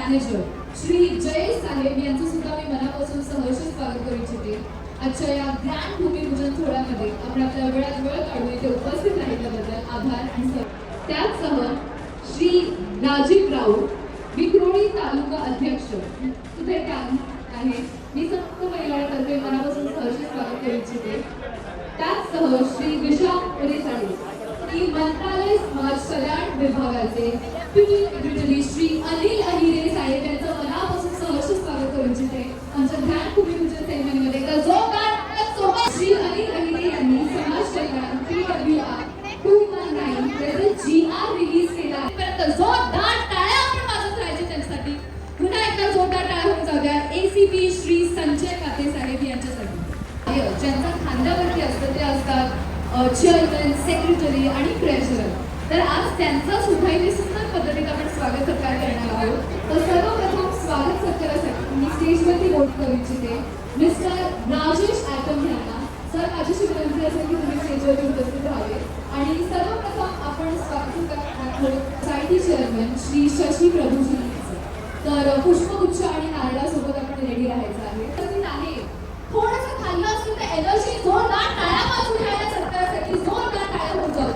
Manager Shri Jayesh साहेब यांचं सुद्धा मी मनापासून सहर्ष स्वागत करू इच्छिते. आजच्या या ग्रँड भूमिपूजन सोहळ्यामध्ये आपण आपल्या वेळात वेळ काढून इथे उपस्थित राहिल्याबद्दल आभार आणि त्याचसह श्री राजीव राऊत विक्रोळी तालुका अध्यक्ष सुद्धा आहे. मी सर्व महिलांतर्फे मनापासून सहर्ष स्वागत करू इच्छिते. त्याचसह श्री विशाल परिसाडे की मंत्रालय समाज कल्याण विभागाचे पी श्री अनिल अहिरे साहेब यांचं मनापासून सहर्ष स्वागत करू इच्छिते. आमच्या ध्यान भूमिपूजन सेरेमनीमध्ये एकदा जोरदार श्री अनिल अहिरे यांनी समाज कल्याण PWR 219 GR रिलीज केला. जोरदार टाळ्या आपण वाजवत राहायचे त्यांच्यासाठी. पुन्हा एकदा जोरदार टाळ्या होऊन जाऊ द्या ACP श्री संजय काते साहेब यांच्यासाठी. ज्यांचा खांद्यावरती असतं ते असतात चेअरमन, सेक्रेटरी आणि ट्रेझरर. तर आज त्यांचा सुद्धा इथे सुंदर पद्धतीने आपण स्वागत सत्कार करणार आहोत. तर सर्वप्रथम स्वागत सत्कारासाठी मी स्टेजवरती वोट करू इच्छिते मिस्टर राजेश ॲटम यांना. सर, माझ्याशी विनंती असेल की तुम्ही स्टेजवरती उपस्थित राहावे. आणि सर्वप्रथम आपण स्वागत सत्कार सोसायटी चेअरमन श्री शशी प्रभूजी. तर पुष्पगुच्छ आणि नारळासोबत आपण रेडी राहायचं आहे. थोडंसं खाल्लं असेल तर एनर्जी जोरदार टाळ्या वाजवून राहण्या सत्कारासाठी जोरदार टाळ्या होऊन जाऊ.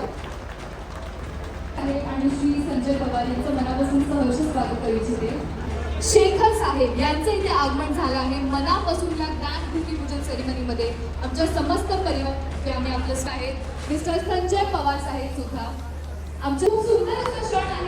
आणि श्री संजय पवार यांचं मनापासून सहर्ष स्वागत करू इच्छिते. शेखर साहेब यांचं इथे आगमन झालं आहे. मनापासून या ग्रँड भूमिपूजन सेरेमनीमध्ये आमच्या समस्त परिवार आम्ही आपलं आहेत. मिस्टर संजय पवार साहेब सुद्धा आमचं खूप सुंदर असं क्षण आहे.